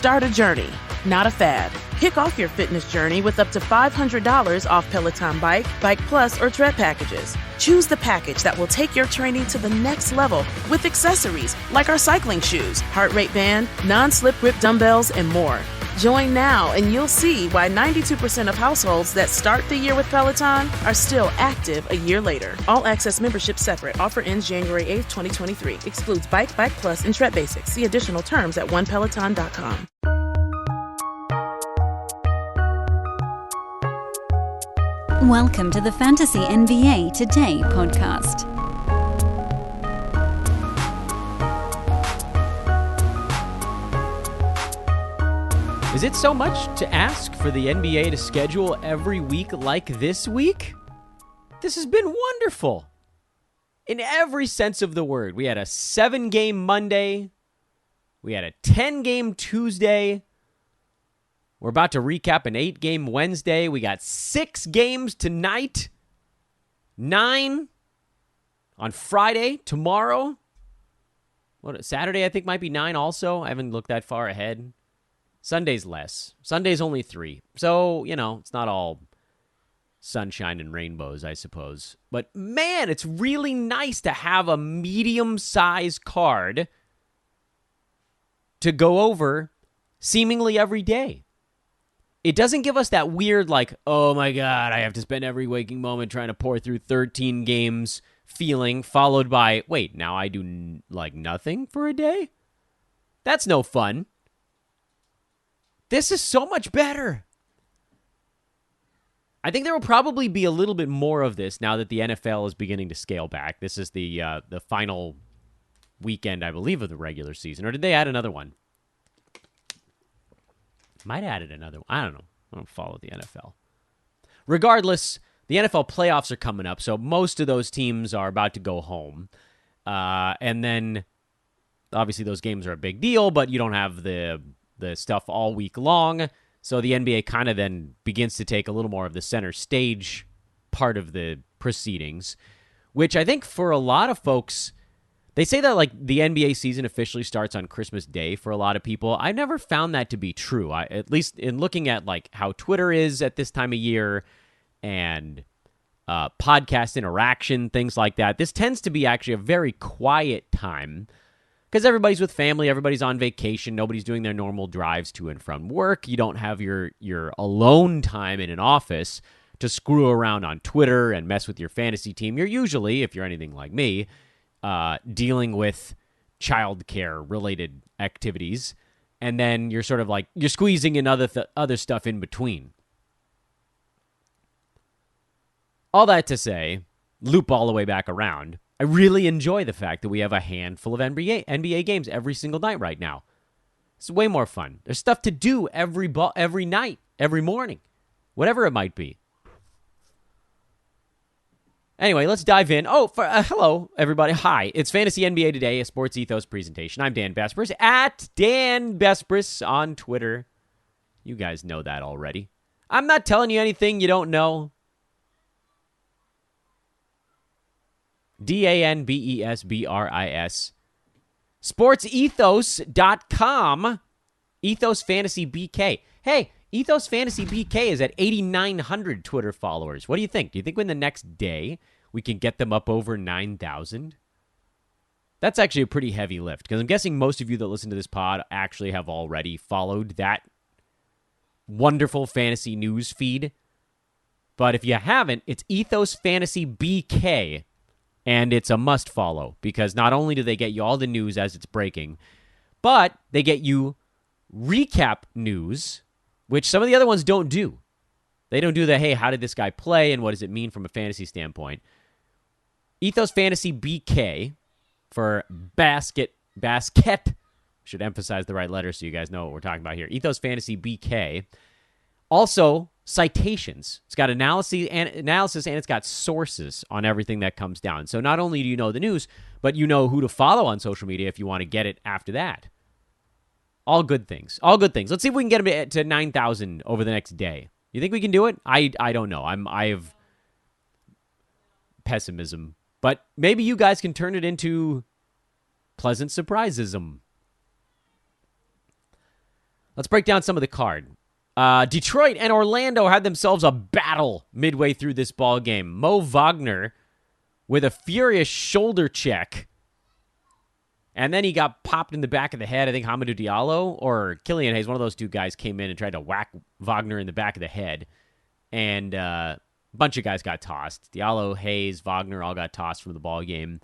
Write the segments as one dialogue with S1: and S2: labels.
S1: Start a journey, not a fad. Kick off your fitness journey with up to $500 off Peloton Bike, Bike Plus, or Tread packages. Choose the package that will take your training to the next level with accessories like our cycling shoes, heart rate band, non-slip grip dumbbells, and more. Join now and you'll see why 92% of households that start the year with Peloton are still active a year later. All access membership separate. Offer ends January 8th, 2023. Excludes Bike, Bike Plus, and Tread Basics. See additional terms at onepeloton.com.
S2: Welcome to the Fantasy NBA Today podcast.
S3: Is it so much to ask for the NBA to schedule every week like this week? This has been wonderful. In every sense of the word. We had a 7-game Monday. We had a 10-game Tuesday. We're about to recap an 8-game Wednesday. We got 6 games tonight. 9 on Friday, tomorrow. Saturday, I think, might be 9 also. I haven't looked that far ahead. Sunday's less. Sunday's only 3. So, it's not all sunshine and rainbows, I suppose. But, man, it's really nice to have a medium-sized card to go over seemingly every day. It doesn't give us that weird, oh my God, I have to spend every waking moment trying to pour through 13 games feeling, followed by, wait, now I do, nothing for a day? That's no fun. This is so much better. I think there will probably be a little bit more of this now that the NFL is beginning to scale back. This is the final weekend, I believe, of the regular season. Or did they add another one? Might have added another one. I don't know. I don't follow the NFL. Regardless, the NFL playoffs are coming up, so most of those teams are about to go home. And then, obviously, those games are a big deal, but you don't have the stuff all week long. So the NBA kind of then begins to take a little more of the center stage part of the proceedings, which I think for a lot of folks, they say that the NBA season officially starts on Christmas Day for a lot of people. I've never found that to be true. At least in looking at how Twitter is at this time of year and podcast interaction, things like that. This tends to be actually a very quiet time because everybody's with family, everybody's on vacation, nobody's doing their normal drives to and from work. You don't have your alone time in an office to screw around on Twitter and mess with your fantasy team. You're usually, if you're anything like me, dealing with childcare related activities, and then you're sort of you're squeezing in other stuff in between. All that to say, loop all the way back around. I really enjoy the fact that we have a handful of NBA games every single night right now. It's way more fun. There's stuff to do every night, every morning, whatever it might be. Anyway, let's dive in. Hello, everybody. Hi, it's Fantasy NBA Today, a Sports Ethos presentation. I'm Dan Besbris, at Dan Besbris on Twitter. You guys know that already. I'm not telling you anything you don't know. DANBESBRIS. SportsEthos.com. Ethos Fantasy BK. Hey, Ethos Fantasy BK is at 8,900 Twitter followers. What do you think? Do you think in the next day we can get them up over 9,000? That's actually a pretty heavy lift because I'm guessing most of you that listen to this pod actually have already followed that wonderful fantasy news feed. But if you haven't, it's Ethos Fantasy BK. And it's a must follow because not only do they get you all the news as it's breaking, but they get you recap news, which some of the other ones don't do. They don't do the, hey, how did this guy play and what does it mean from a fantasy standpoint? Ethos Fantasy BK for basket. Should emphasize the right letters so you guys know what we're talking about here. Ethos Fantasy BK. Also, citations. It's got analysis and it's got sources on everything that comes down. So not only do you know the news, but you know who to follow on social media if you want to get it after that. All good things. All good things. Let's see if we can get them to 9,000 over the next day. You think we can do it? I don't know. I have pessimism, but maybe you guys can turn it into pleasant surprisism. Let's break down some of the card. Detroit and Orlando had themselves a battle midway through this ball game. Mo Wagner with a furious shoulder check. And then he got popped in the back of the head. I think Hamidou Diallo or Killian Hayes, one of those two guys, came in and tried to whack Wagner in the back of the head. And a bunch of guys got tossed. Diallo, Hayes, Wagner all got tossed from the ball game.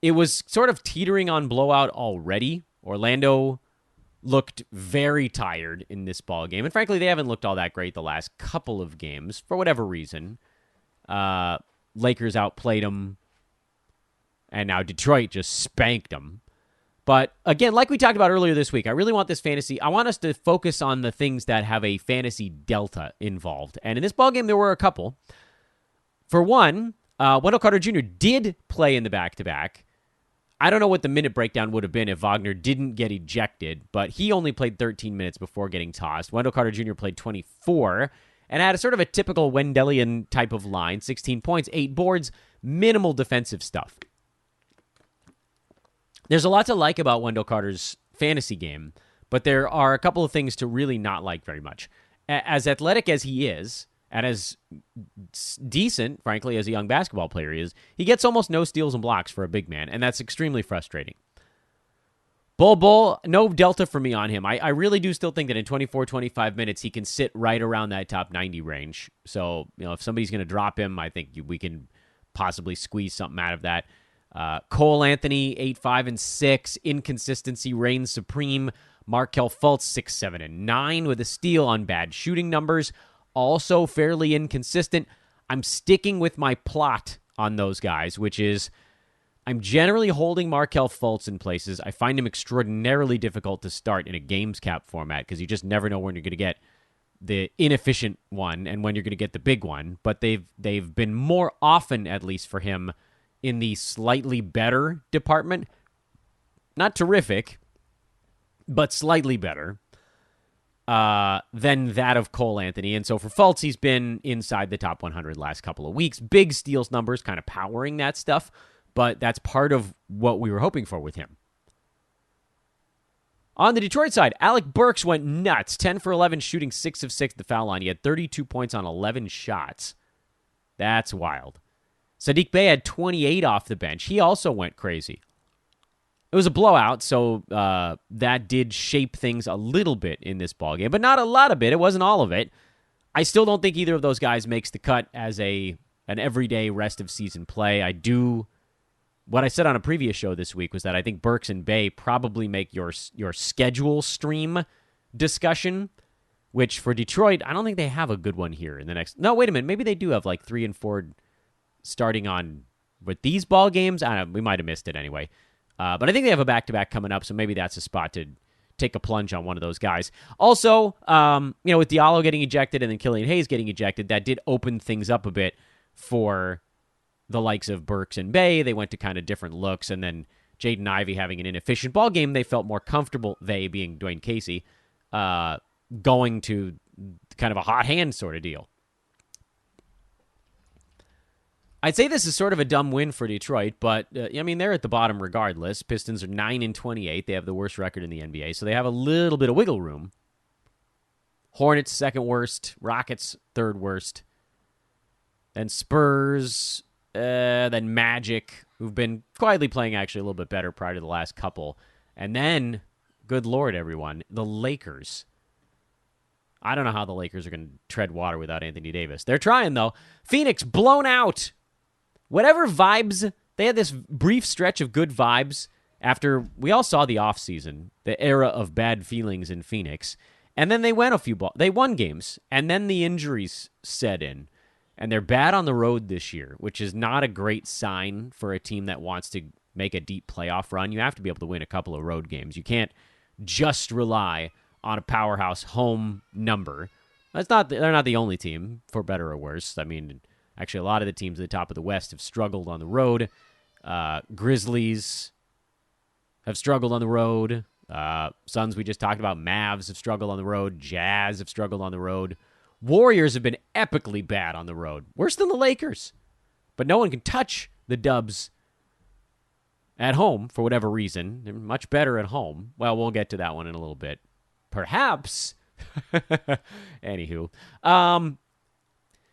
S3: It was sort of teetering on blowout already. Orlando looked very tired in this ball game. And frankly, they haven't looked all that great the last couple of games for whatever reason. Lakers outplayed them. And now Detroit just spanked them. But again, like we talked about earlier this week, I really want this fantasy. I want us to focus on the things that have a fantasy delta involved. And in this ballgame, there were a couple. For one, Wendell Carter Jr. did play in the back-to-back. I don't know what the minute breakdown would have been if Wagner didn't get ejected, but he only played 13 minutes before getting tossed. Wendell Carter Jr. played 24 and had a sort of a typical Wendellian type of line, 16 points, 8 boards, minimal defensive stuff. There's a lot to like about Wendell Carter's fantasy game, but there are a couple of things to really not like very much. As athletic as he is, and as decent, frankly, as a young basketball player is, he gets almost no steals and blocks for a big man, and that's extremely frustrating. Bull, no delta for me on him. I really do still think that in 24, 25 minutes, he can sit right around that top 90 range. So, if somebody's going to drop him, I think we can possibly squeeze something out of that. Cole Anthony, 8, 5, and 6. Inconsistency reigns supreme. Markelle Fultz, 6, 7, and 9 with a steal on bad shooting numbers. Also fairly inconsistent. I'm sticking with my plot on those guys, which is I'm generally holding Markelle Fultz in places. I find him extraordinarily difficult to start in a games cap format because you just never know when you're going to get the inefficient one and when you're going to get the big one. But they've been more often, at least for him, in the slightly better department. Not terrific, but slightly better than that of Cole Anthony. And so for Fultz, he's been inside the top 100 last couple of weeks. Big steals numbers kind of powering that stuff, but that's part of what we were hoping for with him. On the Detroit side, Alec Burks went nuts. 10 for 11, shooting 6 of 6 at the foul line. He had 32 points on 11 shots. That's wild. Saddiq Bey had 28 off the bench. He also went crazy. It was a blowout, so that did shape things a little bit in this ballgame, but not a lot of it. It wasn't all of it. I still don't think either of those guys makes the cut as an everyday rest of season play. What I said on a previous show this week was that I think Burks and Bey probably make your schedule stream discussion, which for Detroit, I don't think they have a good one here in the next. No, wait a minute. Maybe they do have like 3 and 4 starting on with these ball games. I don't know. We might have missed it anyway. But I think they have a back-to-back coming up, so maybe that's a spot to take a plunge on one of those guys. Also, with Diallo getting ejected and then Killian Hayes getting ejected, that did open things up a bit for the likes of Burks and Bey. They went to kind of different looks, and then Jaden Ivey having an inefficient ball game, they felt more comfortable, they being Dwayne Casey, going to kind of a hot hand sort of deal. I'd say this is sort of a dumb win for Detroit, but, they're at the bottom regardless. Pistons are 9 and 28. They have the worst record in the NBA, so they have a little bit of wiggle room. Hornets, second worst. Rockets, third worst. Then Spurs, then Magic, who've been quietly playing actually a little bit better prior to the last couple. And then, good Lord, everyone, the Lakers. I don't know how the Lakers are going to tread water without Anthony Davis. They're trying, though. Phoenix, blown out. Whatever vibes, they had this brief stretch of good vibes after we all saw the offseason, the era of bad feelings in Phoenix. And then they went they won games, and then the injuries set in. And they're bad on the road this year, which is not a great sign for a team that wants to make a deep playoff run. You have to be able to win a couple of road games. You can't just rely on a powerhouse home number. They're not the only team, for better or worse. Actually, a lot of the teams at the top of the West have struggled on the road. Grizzlies have struggled on the road. Suns, we just talked about. Mavs have struggled on the road. Jazz have struggled on the road. Warriors have been epically bad on the road. Worse than the Lakers. But no one can touch the Dubs at home for whatever reason. They're much better at home. Well, we'll get to that one in a little bit. perhaps. Anywho.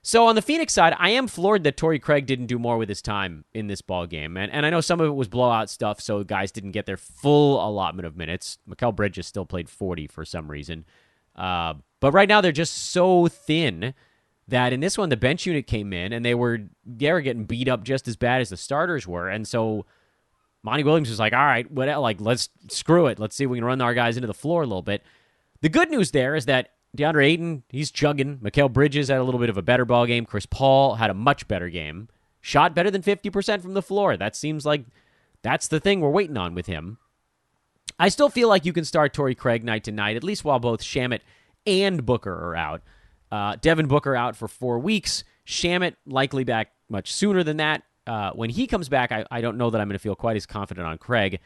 S3: So on the Phoenix side, I am floored that Torrey Craig didn't do more with his time in this ball game. And I know some of it was blowout stuff, so guys didn't get their full allotment of minutes. Mikal Bridges still played 40 for some reason. But right now they're just so thin that in this one, the bench unit came in, and they were getting beat up just as bad as the starters were. And so Monty Williams was like, all right, let's screw it. Let's see if we can run our guys into the floor a little bit. The good news there is that DeAndre Ayton, he's chugging. Mikal Bridges had a little bit of a better ball game. Chris Paul had a much better game. Shot better than 50% from the floor. That seems like that's the thing we're waiting on with him. I still feel like you can start Torrey Craig night to night, at least while both Shamet and Booker are out. Devin Booker out for 4 weeks. Shamet likely back much sooner than that. When he comes back, I don't know that I'm going to feel quite as confident on Craig.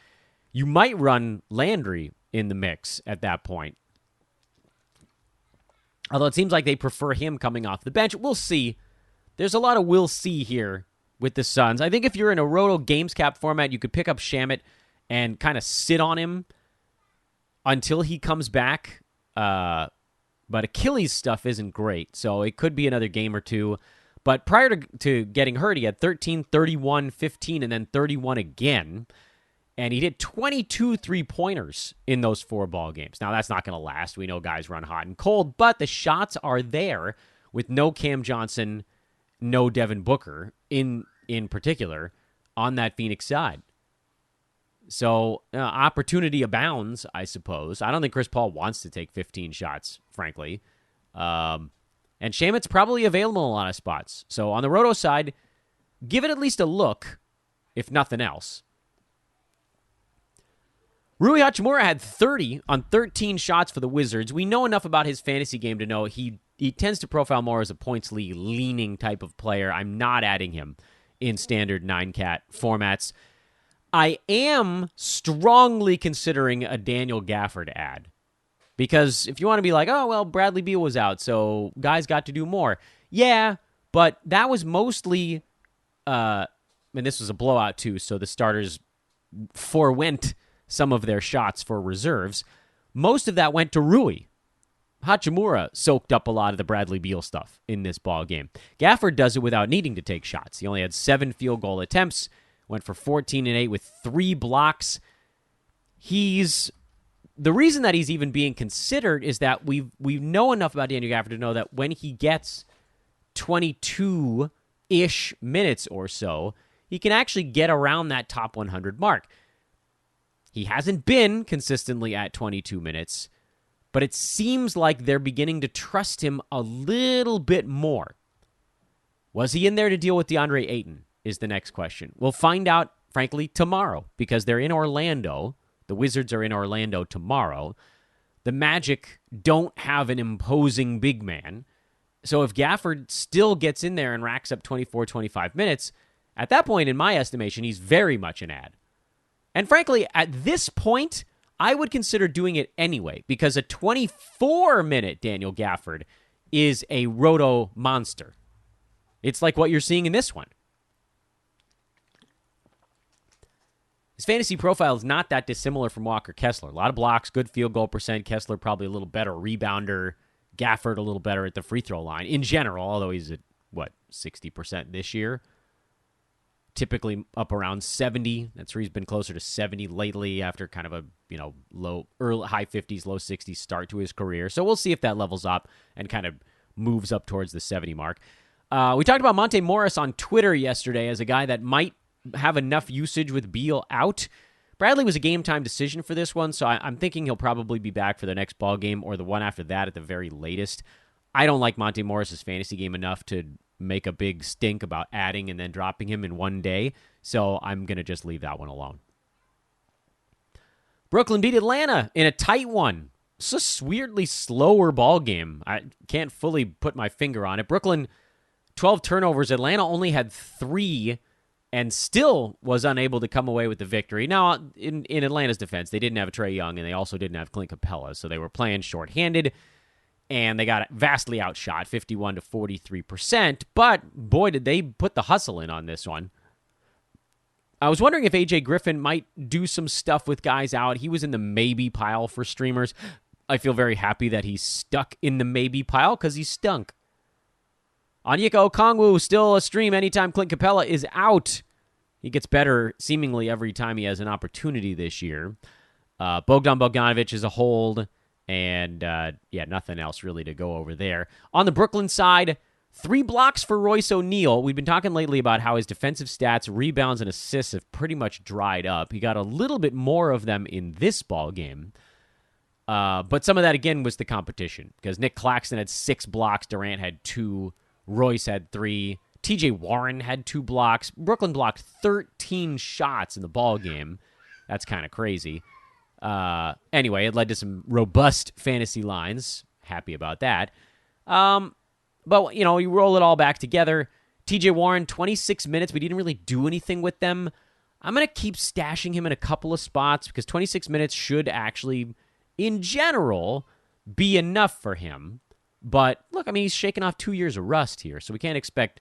S3: You might run Landry in the mix at that point. Although it seems like they prefer him coming off the bench. We'll see. There's a lot of we'll see here with the Suns. I think if you're in a Roto Games Cap format, you could pick up Shamet and kind of sit on him until he comes back. But Achilles stuff isn't great, so it could be another game or two. But prior to getting hurt, he had 13, 31, 15, and then 31 again. And he did 22 three-pointers in those 4 ball games. Now, that's not going to last. We know guys run hot and cold, but the shots are there with no Cam Johnson, no Devin Booker in particular on that Phoenix side. So opportunity abounds, I suppose. I don't think Chris Paul wants to take 15 shots, frankly. And Shamet's probably available in a lot of spots. So on the Roto side, give it at least a look, if nothing else. Rui Hachimura had 30 on 13 shots for the Wizards. We know enough about his fantasy game to know he tends to profile more as a points league leaning type of player. I'm not adding him in standard 9-cat formats. I am strongly considering a Daniel Gafford ad. Because if you want to be like, oh, well, Bradley Beal was out, so guys got to do more. Yeah, but that was mostly, and this was a blowout too, so the starters forewent some of their shots for reserves. Most of that went to Rui. Hachimura soaked up a lot of the Bradley Beal stuff in this ball game. Gafford does it without needing to take shots. He only had 7 field goal attempts, went for 14 and 8 with 3 blocks. The reason that he's even being considered is that we know enough about Daniel Gafford to know that when he gets 22-ish minutes or so, he can actually get around that top 100 mark. He hasn't been consistently at 22 minutes, but it seems like they're beginning to trust him a little bit more. Was he in there to deal with DeAndre Ayton is the next question. We'll find out, frankly, tomorrow, because they're in Orlando. The Wizards are in Orlando tomorrow. The Magic don't have an imposing big man. So if Gafford still gets in there and racks up 24, 25 minutes, at that point, in my estimation, he's very much an ad. And frankly, at this point, I would consider doing it anyway, because a 24-minute Daniel Gafford is a roto monster. It's like what you're seeing in this one. His fantasy profile is not that dissimilar from Walker Kessler. A lot of blocks, good field goal percent. Kessler probably a little better rebounder. Gafford a little better at the free throw line in general, although he's at, 60% this year. Typically up around 70. That's where he's been closer to 70 lately after kind of a, high 50s, low 60s start to his career. So we'll see if that levels up and kind of moves up towards the 70 mark. We talked about Monte Morris on Twitter yesterday as a guy that might have enough usage with Beal out. Bradley was a game-time decision for this one, so I'm thinking he'll probably be back for the next ball game or the one after that at the very latest. I don't like Monte Morris's fantasy game enough to make a big stink about adding and then dropping him in one day, so I'm going to just leave that one alone. Brooklyn beat Atlanta in a tight one. It's a weirdly slower ball game. I can't fully put my finger on it. Brooklyn, 12 turnovers. Atlanta only had 3 and still was unable to come away with the victory. Now, in Atlanta's defense, they didn't have Trae Young, and they also didn't have Clint Capella, so they were playing shorthanded, and they got vastly outshot, 51 to 43%, but boy, did they put the hustle in on this one. I was wondering if AJ Griffin might do some stuff with guys out. He was in the maybe pile for streamers. I feel very happy that he's stuck in the maybe pile because he stunk. Onyeka Okongwu still a stream anytime Clint Capella is out. He gets better seemingly every time he has an opportunity this year. Bogdan Bogdanovic is a hold, and nothing else really to go over there. On the Brooklyn side, 3 blocks for Royce O'Neal. We've been talking lately about how his defensive stats, rebounds, and assists have pretty much dried up. He got a little bit more of them in this ball game. But some of that, again, was the competition, because Nick Claxton had 6 blocks, Durant had 2, Royce had 3, TJ Warren had 2 blocks. Brooklyn blocked 13 shots in the ball game. That's kind of crazy. Anyway, it led to some robust fantasy lines. Happy about that. But, you roll it all back together. TJ Warren, 26 minutes. We didn't really do anything with them. I'm going to keep stashing him in a couple of spots because 26 minutes should actually, in general, be enough for him. But, look, he's shaking off 2 years of rust here, so we can't expect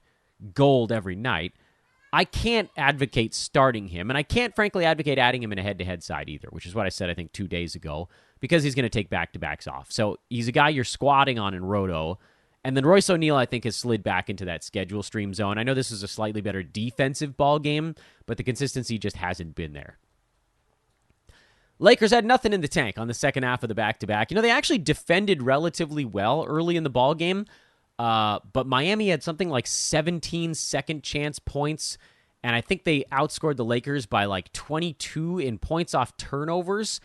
S3: gold every night. I can't advocate starting him, and I can't, frankly, advocate adding him in a head-to-head side either, which is what I said, I think, 2 days ago, because he's going to take back-to-backs off. So he's a guy you're squatting on in Roto, and then Royce O'Neal, I think, has slid back into that schedule stream zone. I know this is a slightly better defensive ball game, but the consistency just hasn't been there. Lakers had nothing in the tank on the second half of the back-to-back. They actually defended relatively well early in the ball game, but Miami had something like 17 second-chance points, and I think they outscored the Lakers by like 22 in points off turnovers.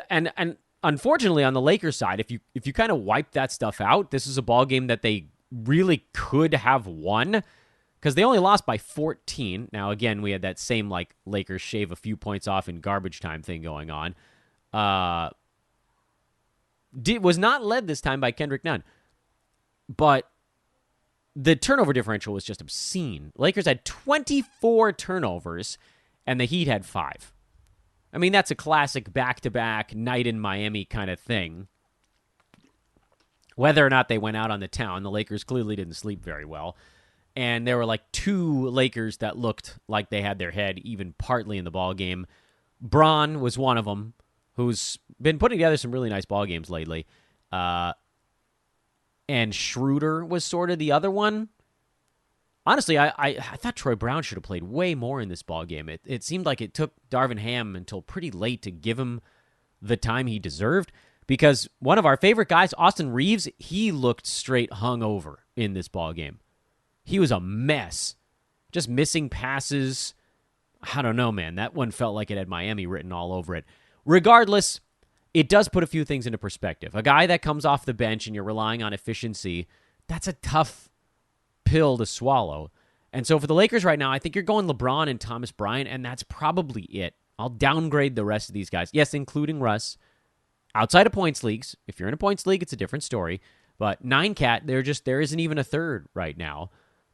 S3: And unfortunately, on the Lakers side, if you kind of wipe that stuff out, this is a ball game that they really could have won, because they only lost by 14. Now, again, we had that same, like, Lakers shave a few points off in garbage time thing going on. Was not led this time by Kendrick Nunn. But the turnover differential was just obscene. Lakers had 24 turnovers, and the Heat had 5. That's a classic back-to-back night in Miami kind of thing. Whether or not they went out on the town, the Lakers clearly didn't sleep very well. And there were like 2 Lakers that looked like they had their head even partly in the ball game. Bron was one of them, who's been putting together some really nice ball games lately. And Schroeder was sort of the other one. Honestly, I thought Troy Brown should have played way more in this ball game. It seemed like it took Darvin Ham until pretty late to give him the time he deserved, because one of our favorite guys, Austin Reeves, he looked straight hungover in this ball game. He was a mess. Just missing passes. I don't know, man. That one felt like it had Miami written all over it. Regardless, it does put a few things into perspective. A guy that comes off the bench and you're relying on efficiency, that's a tough pill to swallow. And so for the Lakers right now, I think you're going LeBron and Thomas Bryant, and that's probably it. I'll downgrade the rest of these guys. Yes, including Russ. Outside of points leagues, if you're in a points league, it's a different story. But 9-cat, there isn't even a third right now.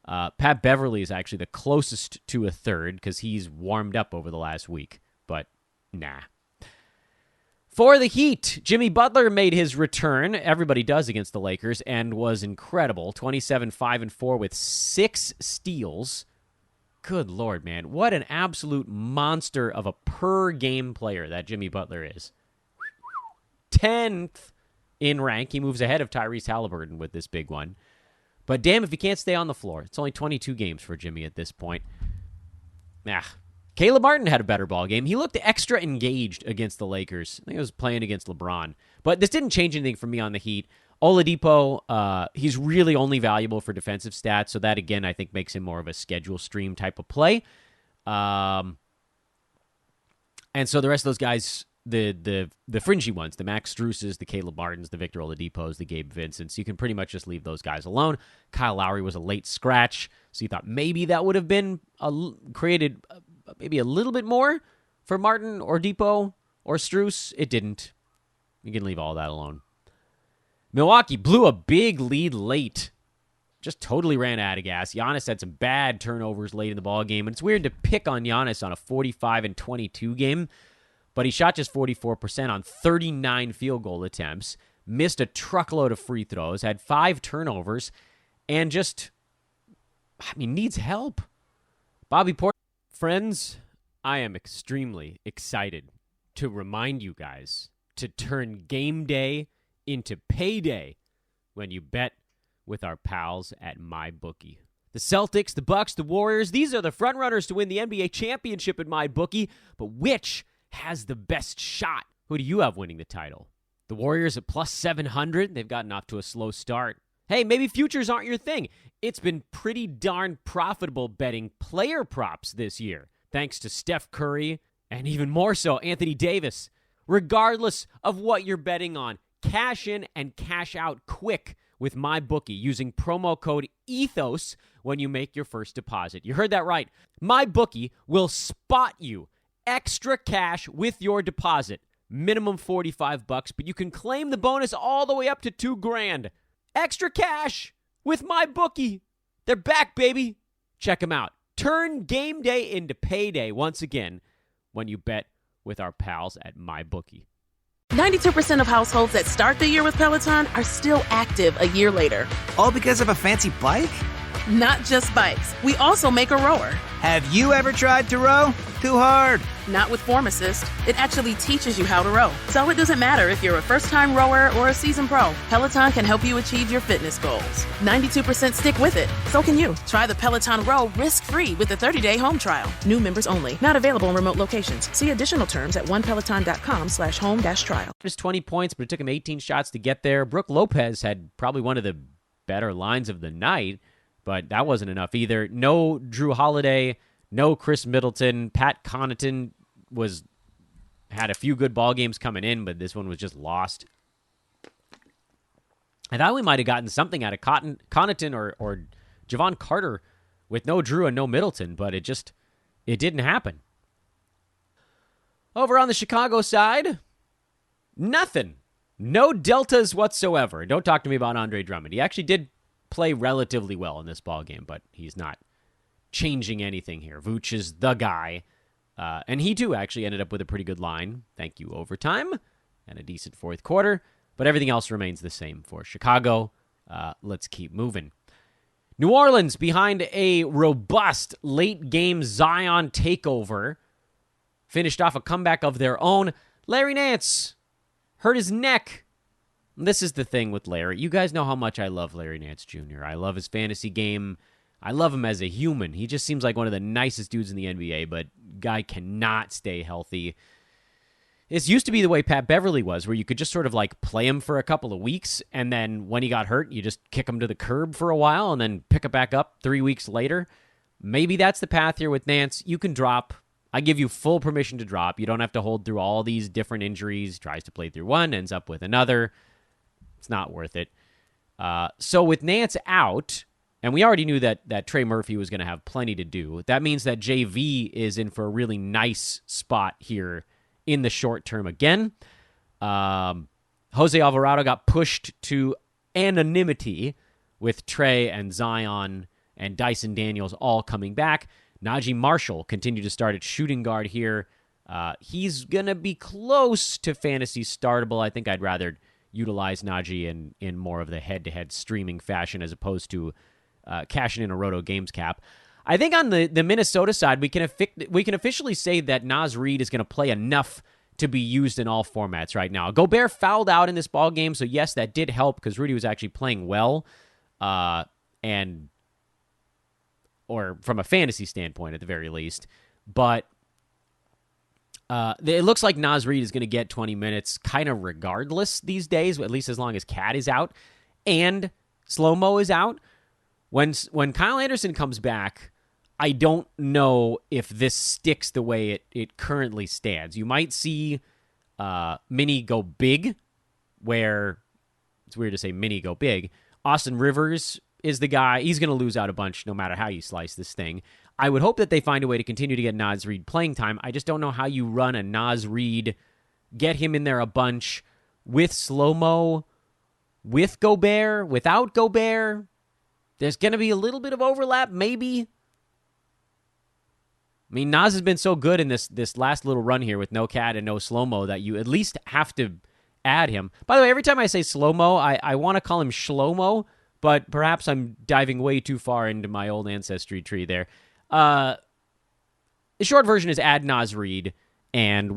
S3: Pat Beverly is actually the closest to a third because he's warmed up over the last week. But nah. For the Heat, Jimmy Butler made his return. Everybody does against the Lakers, and was incredible. 27, 5, and 4 with 6 steals. Good Lord, man. What an absolute monster of a per-game player that Jimmy Butler is. 10th in rank. He moves ahead of Tyrese Halliburton with this big one. But damn if he can't stay on the floor. It's only 22 games for Jimmy at this point. Caleb Martin had a better ball game. He looked extra engaged against the Lakers. I think he was playing against LeBron. But this didn't change anything for me on the Heat. Oladipo, he's really only valuable for defensive stats, so that, again, I think makes him more of a schedule stream type of play. And so the rest of those guys, the fringy ones, the Max Struses, the Caleb Martins, the Victor Oladipos, the Gabe Vincents, you can pretty much just leave those guys alone. Kyle Lowry was a late scratch, so you thought maybe that would have been created maybe a little bit more for Martin or Depot or Strus. It didn't. You can leave all that alone. Milwaukee blew a big lead late. Just totally ran out of gas. Giannis had some bad turnovers late in the ball game, and it's weird to pick on Giannis on a 45-22 game, but he shot just 44% on 39 field goal attempts, missed a truckload of free throws, had 5 turnovers, and just, needs help. Bobby Portis. Friends, I am extremely excited to remind you guys to turn game day into payday when you bet with our pals at MyBookie. The Celtics, the Bucks, the Warriors, these are the frontrunners to win the NBA championship at MyBookie, but which has the best shot? Who do you have winning the title? The Warriors at plus 700. They've gotten off to a slow start. Hey, maybe futures aren't your thing. It's been pretty darn profitable betting player props this year, thanks to Steph Curry and even more so Anthony Davis. Regardless of what you're betting on, cash in and cash out quick with MyBookie using promo code ETHOS when you make your first deposit. You heard that right. MyBookie will spot you extra cash with your deposit. Minimum $45, but you can claim the bonus all the way up to $2,000. Extra cash with MyBookie. They're back, baby. Check them out. Turn game day into payday once again when you bet with our pals at MyBookie.
S1: 92% of households that start the year with Peloton are still active a year later.
S4: All because of a fancy bike?
S1: Not just bikes. We also make a rower.
S4: Have you ever tried to row? Too hard.
S1: Not with Form Assist. It actually teaches you how to row. So it doesn't matter if you're a first-time rower or a seasoned pro. Peloton can help you achieve your fitness goals. 92% stick with it. So can you. Try the Peloton Row risk-free with a 30-day home trial. New members only. Not available in remote locations. See additional terms at onepeloton.com/home-trial.
S3: Just 20 points, but it took him 18 shots to get there. Brooke Lopez had probably one of the better lines of the night, but that wasn't enough either. No Drew Holiday, no Chris Middleton. Pat Connaughton had a few good ball games coming in, but this one was just lost. I thought we might have gotten something out of Connaughton or Javon Carter with no Drew and no Middleton, but it didn't happen. Over on the Chicago side, nothing. No deltas whatsoever. Don't talk to me about Andre Drummond. He actually did play relatively well in this ball game, but he's not changing anything here. Vooch is the guy, and he too actually ended up with a pretty good line. Thank you, overtime, and a decent fourth quarter, but everything else remains the same for Chicago. Let's keep moving. New Orleans behind a robust late-game Zion takeover. Finished off a comeback of their own. Larry Nance hurt his neck. This is the thing with Larry. You guys know how much I love Larry Nance Jr. I love his fantasy game. I love him as a human. He just seems like one of the nicest dudes in the NBA, but guy cannot stay healthy. This used to be the way Pat Beverly was, where you could just sort of like play him for a couple of weeks, and then when he got hurt, you just kick him to the curb for a while and then pick it back up 3 weeks later. Maybe that's the path here with Nance. You can drop. I give you full permission to drop. You don't have to hold through all these different injuries. Tries to play through one, ends up with another. It's not worth it. So with Nance out, and we already knew that Trey Murphy was going to have plenty to do. That means that JV is in for a really nice spot here in the short term again. Jose Alvarado got pushed to anonymity with Trey and Zion and Dyson Daniels all coming back. Najee Marshall continued to start at shooting guard here. He's going to be close to fantasy startable. I think I'd rather utilize Najee in more of the head-to-head streaming fashion as opposed to cashing in a Roto Games cap. I think on the Minnesota side, we can officially say that Naz Reid is going to play enough to be used in all formats right now. Gobert fouled out in this ball game, so yes, that did help because Rudy was actually playing well, or from a fantasy standpoint at the very least. But it looks like Naz Reid is going to get 20 minutes kind of regardless these days, at least as long as Cat is out and Slow-Mo is out. When Kyle Anderson comes back, I don't know if this sticks the way it currently stands. You might see Mini go big, where it's weird to say Mini go big. Austin Rivers is the guy. He's going to lose out a bunch no matter how you slice this thing. I would hope that they find a way to continue to get Naz Reid playing time. I just don't know how you run a Naz Reid, get him in there a bunch with Slow-Mo, with Gobert, without Gobert. There's going to be a little bit of overlap, maybe. I mean, Naz has been so good in this last little run here with no Cat and no Slow-Mo that you at least have to add him. By the way, every time I say Slow-Mo, I want to call him Shlomo, but perhaps I'm diving way too far into my old ancestry tree there. The short version is add Naz Reid, and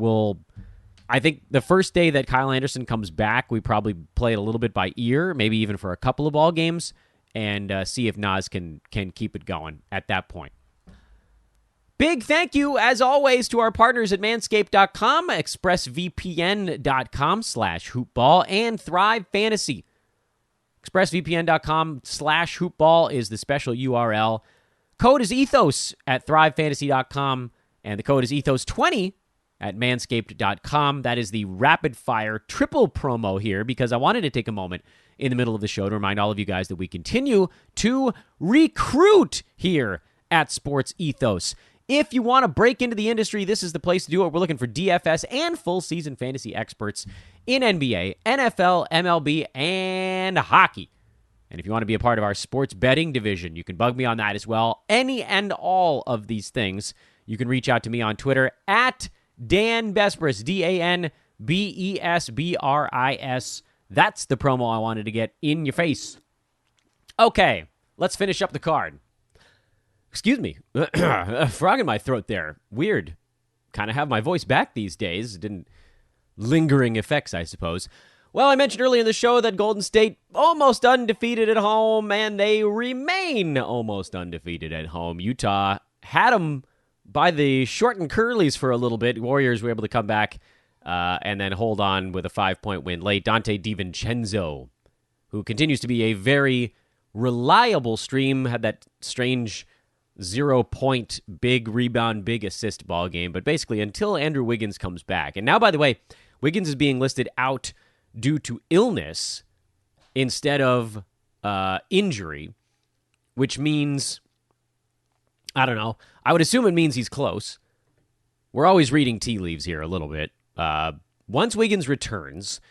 S3: I think the first day that Kyle Anderson comes back, we probably play it a little bit by ear, maybe even for a couple of ball games, and see if Nas can keep it going at that point. Big thank you, as always, to our partners at Manscaped.com, ExpressVPN.com/hoopball, and Thrive Fantasy. ExpressVPN.com/hoopball is the special URL. Code is Ethos at ThriveFantasy.com, and the code is Ethos20 at Manscaped.com. That is the rapid-fire triple promo here, because I wanted to take a moment in the middle of the show to remind all of you guys that we continue to recruit here at Sports Ethos. If you want to break into the industry, this is the place to do it. We're looking for DFS and full-season fantasy experts in NBA, NFL, MLB, and hockey. And if you want to be a part of our sports betting division, you can bug me on that as well. Any and all of these things, you can reach out to me on Twitter at Dan Besbris, DanBesbris. That's the promo I wanted to get in your face. Okay, let's finish up the card. Excuse me. A frog in my throat there. Weird. Kind of have my voice back these days. Lingering effects, I suppose. Well, I mentioned earlier in the show that Golden State almost undefeated at home, and they remain almost undefeated at home. Utah had them by the short and curlies for a little bit. Warriors were able to come back and then hold on with a 5-point win late. Dante DiVincenzo, who continues to be a very reliable stream, had that strange 0-point, big rebound, big assist ball game. But basically, until Andrew Wiggins comes back. And now, by the way, Wiggins is being listed out due to illness instead of injury, which means, I don't know. I would assume it means he's close. We're always reading tea leaves here a little bit. Once Wiggins returns,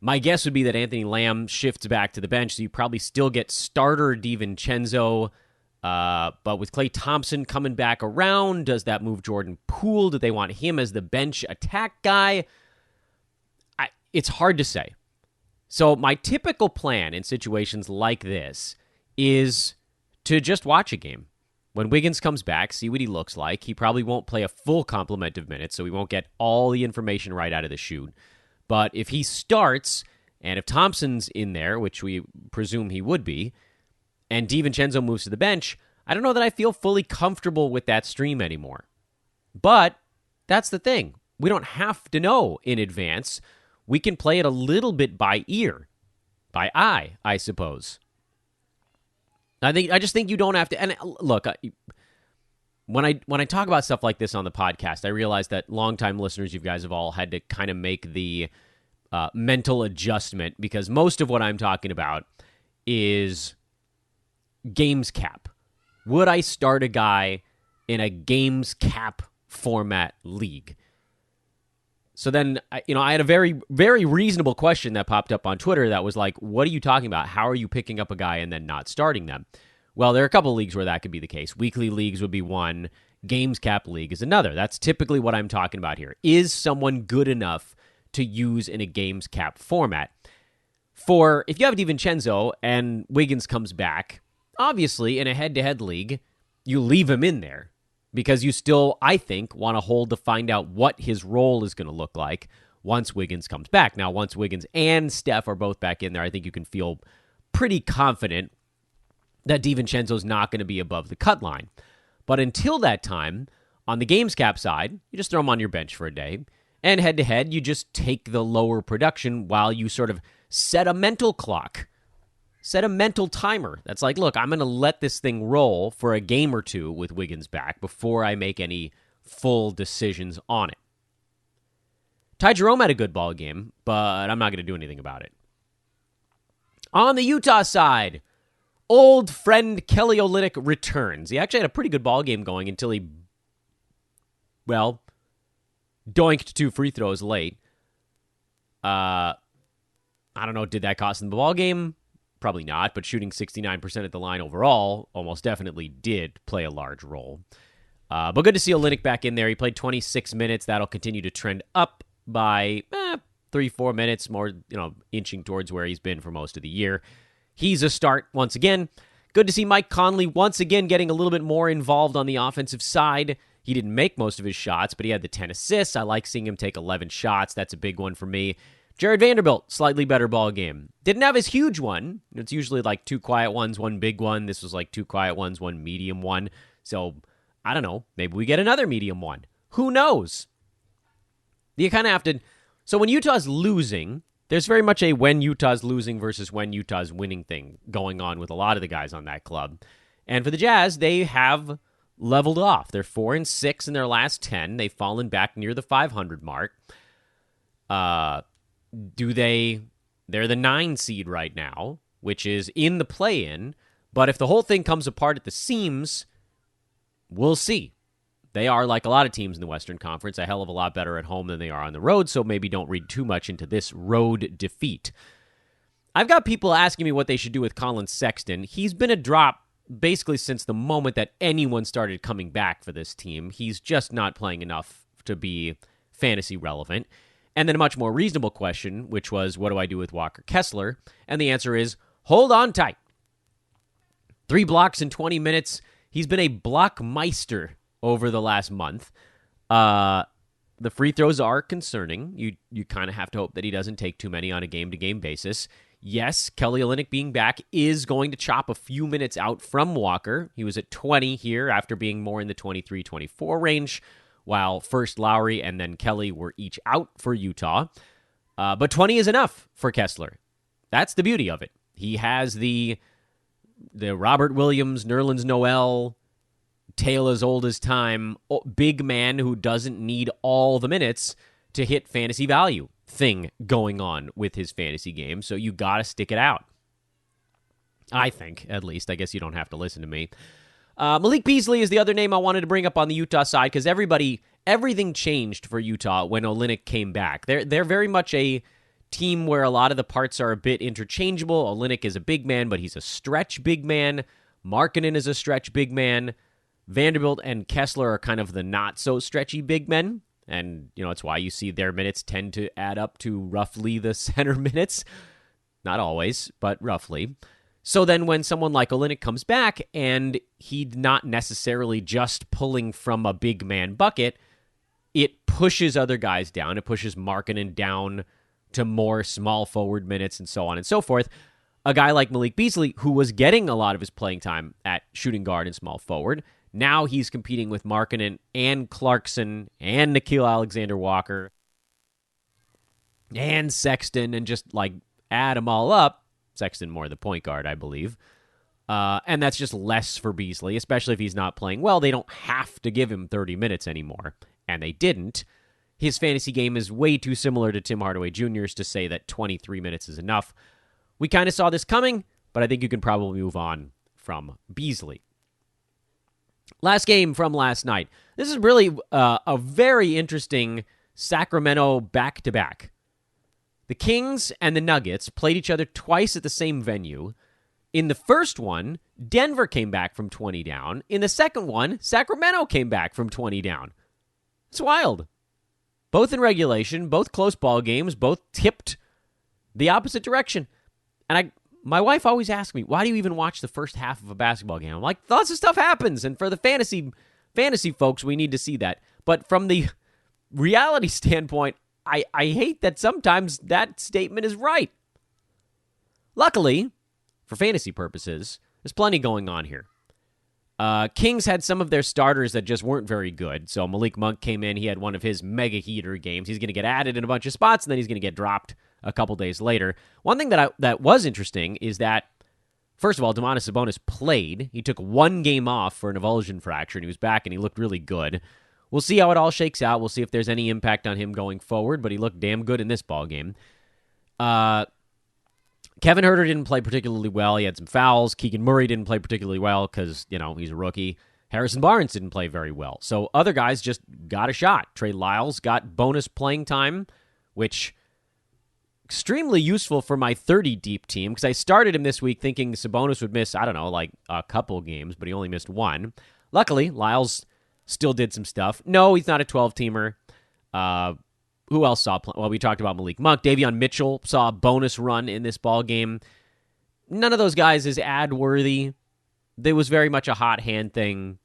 S3: my guess would be that Anthony Lamb shifts back to the bench, so you probably still get starter DiVincenzo. But with Klay Thompson coming back around, does that move Jordan Poole? Do they want him as the bench attack guy? It's hard to say. So my typical plan in situations like this is to just watch a game. When Wiggins comes back, see what he looks like. He probably won't play a full complement of minutes, so we won't get all the information right out of the chute. But if he starts, and if Thompson's in there, which we presume he would be, and DiVincenzo moves to the bench, I don't know that I feel fully comfortable with that stream anymore. But that's the thing. We don't have to know in advance. We can play it a little bit by ear, by eye, I suppose. I just think you don't have to. And look, when I talk about stuff like this on the podcast, I realize that longtime listeners, you guys have all had to kind of make the mental adjustment, because most of what I'm talking about is games cap. Would I start a guy in a games cap format league? So then, I had a very, very reasonable question that popped up on Twitter that was like, what are you talking about? How are you picking up a guy and then not starting them? Well, there are a couple of leagues where that could be the case. Weekly leagues would be one. Games cap league is another. That's typically what I'm talking about here. Is someone good enough to use in a games cap format? If you have DiVincenzo and Wiggins comes back, obviously in a head-to-head league, you leave him in there, because you still, I think, want to hold to find out what his role is going to look like once Wiggins comes back. Now, once Wiggins and Steph are both back in there, I think you can feel pretty confident that DiVincenzo's not going to be above the cut line. But until that time, on the games cap side, you just throw him on your bench for a day. And head-to-head, you just take the lower production while you sort of set a mental clock. Set a mental timer. That's like, look, I'm going to let this thing roll for a game or two with Wiggins back before I make any full decisions on it. Ty Jerome had a good ball game, but I'm not going to do anything about it. On the Utah side, old friend Kelly Olynyk returns. He actually had a pretty good ball game going until he, doinked 2 free throws late. I don't know, did that cost him the ball game? Probably not, but shooting 69% at the line overall almost definitely did play a large role. But good to see Olynyk back in there. He played 26 minutes. That'll continue to trend up by 3-4 minutes, more, inching towards where he's been for most of the year. He's a start once again. Good to see Mike Conley once again getting a little bit more involved on the offensive side. He didn't make most of his shots, but he had the 10 assists. I like seeing him take 11 shots. That's a big one for me. Jared Vanderbilt, slightly better ball game. Didn't have his huge one. It's usually like 2 quiet ones, 1 big one. This was like 2 quiet ones, 1 medium one. So, I don't know. Maybe we get another medium one. Who knows? You kind of have to... So when Utah's losing, there's very much a when Utah's losing versus when Utah's winning thing going on with a lot of the guys on that club. And for the Jazz, they have leveled off. They're 4-6 in their last 10. They've fallen back near the 500 mark. They're the 9 seed right now, which is in the play-in. But if the whole thing comes apart at the seams, we'll see. They are, like a lot of teams in the Western Conference, a hell of a lot better at home than they are on the road, so maybe don't read too much into this road defeat. I've got people asking me what they should do with Colin Sexton. He's been a drop basically since the moment that anyone started coming back for this team. He's just not playing enough to be fantasy relevant. And then a much more reasonable question, which was, what do I do with Walker Kessler? And the answer is, hold on tight. 3 blocks in 20 minutes. He's been a blockmeister over the last month. The free throws are concerning. You kind of have to hope that he doesn't take too many on a game-to-game basis. Yes, Kelly Olynyk being back is going to chop a few minutes out from Walker. He was at 20 here after being more in the 23-24 range, while first Lowry and then Kelly were each out for Utah. But 20 is enough for Kessler. That's the beauty of it. He has the Robert Williams, Nerlens Noel, tale as old as time, big man who doesn't need all the minutes to hit fantasy value thing going on with his fantasy game. So you got to stick it out. I think, at least. I guess you don't have to listen to me. Malik Beasley is the other name I wanted to bring up on the Utah side because everything changed for Utah when Olynyk came back. They're very much a team where a lot of the parts are a bit interchangeable. Olynyk is a big man, but he's a stretch big man. Markkanen is a stretch big man. Vanderbilt and Kessler are kind of the not-so-stretchy big men, and it's why you see their minutes tend to add up to roughly the center minutes. Not always, but roughly. So then when someone like Olynyk comes back, and he's not necessarily just pulling from a big man bucket, it pushes other guys down. It pushes Markkanen down to more small forward minutes and so on and so forth. A guy like Malik Beasley, who was getting a lot of his playing time at shooting guard and small forward, now he's competing with Markkanen and Clarkson and Nickeil Alexander-Walker and Sexton, and just add them all up. Sexton more the point guard, I believe. And that's just less for Beasley, especially if he's not playing well. They don't have to give him 30 minutes anymore, and they didn't. His fantasy game is way too similar to Tim Hardaway Jr.'s to say that 23 minutes is enough. We kind of saw this coming, but I think you can probably move on from Beasley. Last game from last night. This is really a very interesting Sacramento back-to-back. The Kings and the Nuggets played each other twice at the same venue. In the first one, Denver came back from 20 down. In the second one, Sacramento came back from 20 down. It's wild. Both in regulation, both close ball games, both tipped the opposite direction. And my wife always asks me, why do you even watch the first half of a basketball game? I'm like, lots of stuff happens, and for the fantasy folks, we need to see that. But from the reality standpoint, I hate that sometimes that statement is right. Luckily, for fantasy purposes, there's plenty going on here. Kings had some of their starters that just weren't very good. So Malik Monk came in. He had one of his mega heater games. He's going to get added in a bunch of spots, and then he's going to get dropped a couple days later. One thing that was interesting is that, first of all, Domantas Sabonis played. He took 1 game off for an avulsion fracture, and he was back, and he looked really good. We'll see how it all shakes out. We'll see if there's any impact on him going forward, but he looked damn good in this ballgame. Kevin Huerter didn't play particularly well. He had some fouls. Keegan Murray didn't play particularly well because, he's a rookie. Harrison Barnes didn't play very well. So other guys just got a shot. Trey Lyles got bonus playing time, which extremely useful for my 30-deep team because I started him this week thinking Sabonis would miss, a couple games, but he only missed 1. Luckily, Lyles still did some stuff. No, he's not a 12-teamer. Who else saw? Well, we talked about Malik Monk. Davion Mitchell saw a bonus run in this ball game. None of those guys is ad-worthy. There was very much a hot hand thing.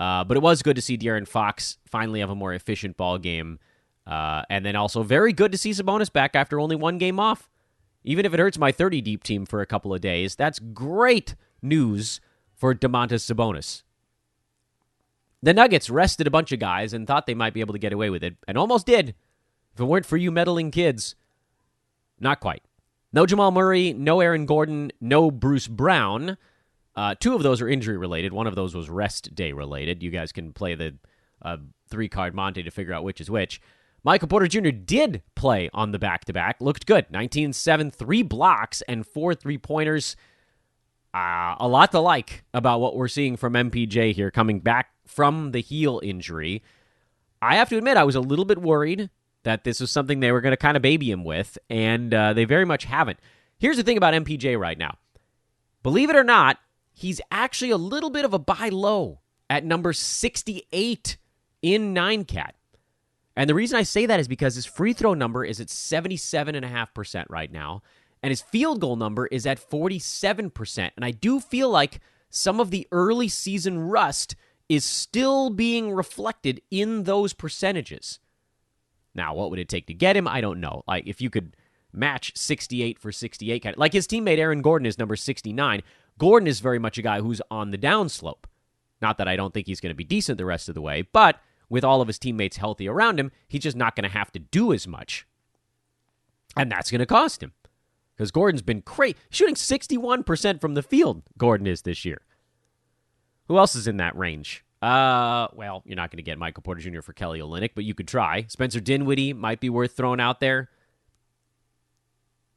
S3: But it was good to see De'Aaron Fox finally have a more efficient ball game. And then also very good to see Sabonis back after only one game off. Even if it hurts my 30-deep team for a couple of days, that's great news for Domantas Sabonis. The Nuggets rested a bunch of guys and thought they might be able to get away with it, and almost did. If it weren't for you meddling kids. Not quite. No Jamal Murray, no Aaron Gordon, no Bruce Brown. 2 of those are injury-related. One of those was rest day-related. You guys can play the 3-card Monte to figure out which is which. Michael Porter Jr. did play on the back-to-back. Looked good. 19-7, 3 blocks, and 4 3-pointers. A lot to like about what we're seeing from MPJ here coming back from the heel injury. I have to admit, I was a little bit worried that this was something they were going to kind of baby him with, and they very much haven't. Here's the thing about MPJ right now. Believe it or not, he's actually a little bit of a buy low at number 68 in 9Cat. And the reason I say that is because his free throw number is at 77.5% right now, and his field goal number is at 47%. And I do feel like some of the early season rust is still being reflected in those percentages. Now, what would it take to get him? I don't know. Like, if you could match 68 for 68, like his teammate Aaron Gordon is number 69. Gordon is very much a guy who's on the downslope. Not that I don't think he's going to be decent the rest of the way, but with all of his teammates healthy around him, he's just not going to have to do as much. And that's going to cost him. Because Gordon's been shooting 61% from the field, Gordon is this year. Who else is in that range? Well, you're not going to get Michael Porter Jr. for Kelly Olynyk, but you could try. Spencer Dinwiddie might be worth throwing out there.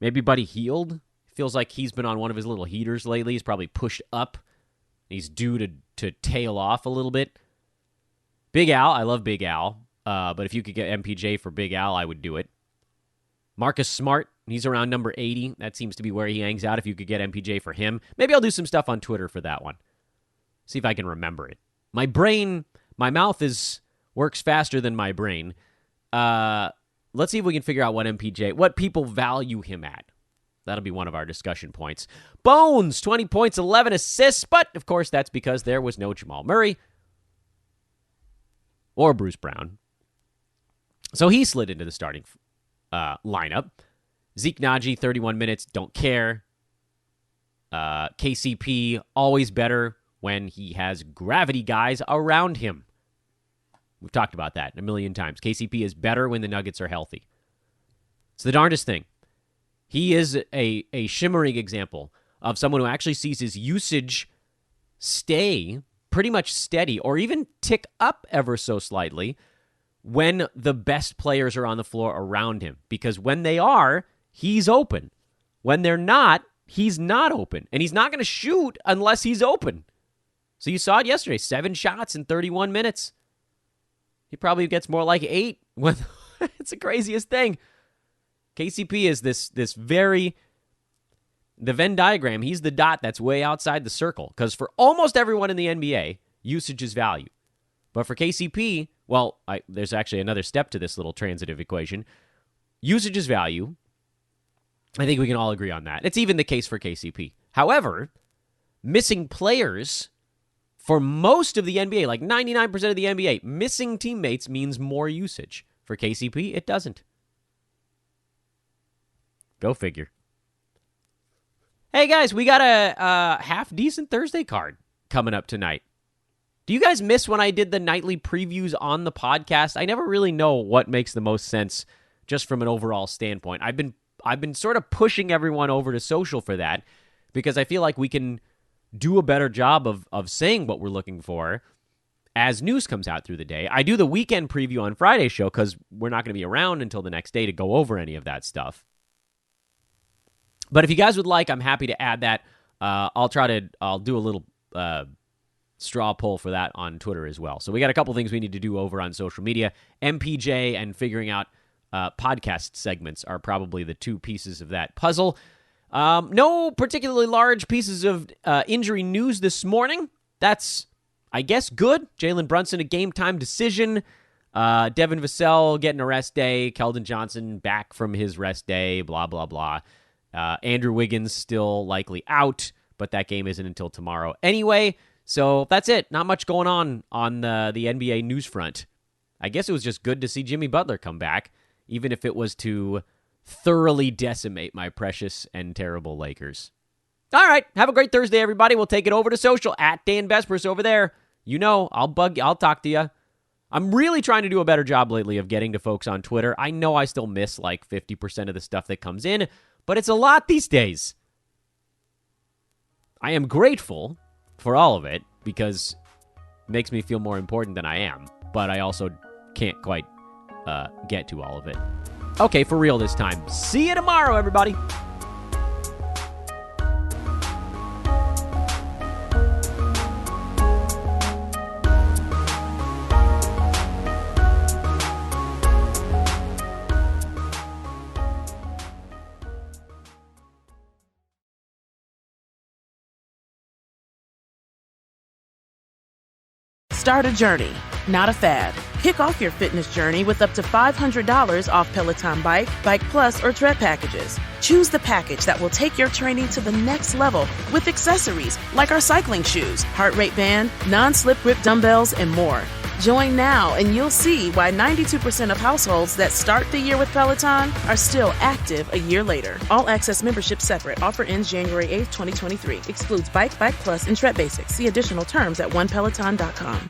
S3: Maybe Buddy Hield. Feels like he's been on one of his little heaters lately. He's probably pushed up. He's due to tail off a little bit. Big Al, I love Big Al. But if you could get MPJ for Big Al, I would do it. Marcus Smart, he's around number 80. That seems to be where he hangs out. If you could get MPJ for him. Maybe I'll do some stuff on Twitter for that one. See if I can remember it. My mouth works faster than my brain. Let's see if we can figure out what people value him at. That'll be one of our discussion points. Bones, 20 points, 11 assists, but of course that's because there was no Jamal Murray or Bruce Brown. So he slid into the starting lineup. Zeke Naji, 31 minutes, don't care. KCP, always better when he has gravity guys around him. We've talked about that a million times. KCP is better when the Nuggets are healthy. It's the darndest thing. He is a shimmering example of someone who actually sees his usage stay pretty much steady or even tick up ever so slightly when the best players are on the floor around him. Because when they are, he's open. When they're not, he's not open. And he's not going to shoot unless he's open. So you saw it yesterday, 7 shots in 31 minutes. He probably gets more like 8. It's the craziest thing. KCP is the Venn diagram. He's the dot that's way outside the circle. Because for almost everyone in the NBA, usage is value. But for KCP, well, there's actually another step to this little transitive equation. Usage is value. I think we can all agree on that. It's even the case for KCP. However, missing players for most of the NBA, like 99% of the NBA, missing teammates means more usage. For KCP, it doesn't. Go figure. Hey, guys, we got a half-decent Thursday card coming up tonight. Do you guys miss when I did the nightly previews on the podcast? I never really know what makes the most sense just from an overall standpoint. I've been sort of pushing everyone over to social for that because I feel like we can do a better job of saying what we're looking for as news comes out through the day. I do the weekend preview on Friday's show because we're not going to be around until the next day to go over any of that stuff. But if you guys would like, I'm happy to add that. I'll do a little straw poll for that on Twitter as well. So we got a couple things we need to do over on social media. MPJ and figuring out podcast segments are probably the 2 pieces of that puzzle. No particularly large pieces of injury news this morning. That's, I guess, good. Jalen Brunson, a game-time decision. Devin Vassell getting a rest day. Keldon Johnson back from his rest day. Blah, blah, blah. Andrew Wiggins still likely out, but that game isn't until tomorrow anyway. So that's it. Not much going on the NBA news front. I guess it was just good to see Jimmy Butler come back, even if it was to thoroughly decimate my precious and terrible Lakers. All right, have a great Thursday, everybody. We'll take it over to social at Dan Vespers over there. You know, I'll talk to you. I'm really trying to do a better job lately of getting to folks on Twitter. I know I still miss like 50% of the stuff that comes in, but it's a lot these days. I am grateful for all of it because it makes me feel more important than I am, but I also can't quite get to all of it. Okay, for real this time. See you tomorrow, everybody.
S1: Start a journey, not a fad. Kick off your fitness journey with up to $500 off Peloton Bike, Bike Plus, or Tread packages. Choose the package that will take your training to the next level with accessories like our cycling shoes, heart rate band, non-slip grip dumbbells, and more. Join now and you'll see why 92% of households that start the year with Peloton are still active a year later. All access membership separate. Offer ends January 8th, 2023. Excludes Bike, Bike Plus, and Tread Basics. See additional terms at onepeloton.com.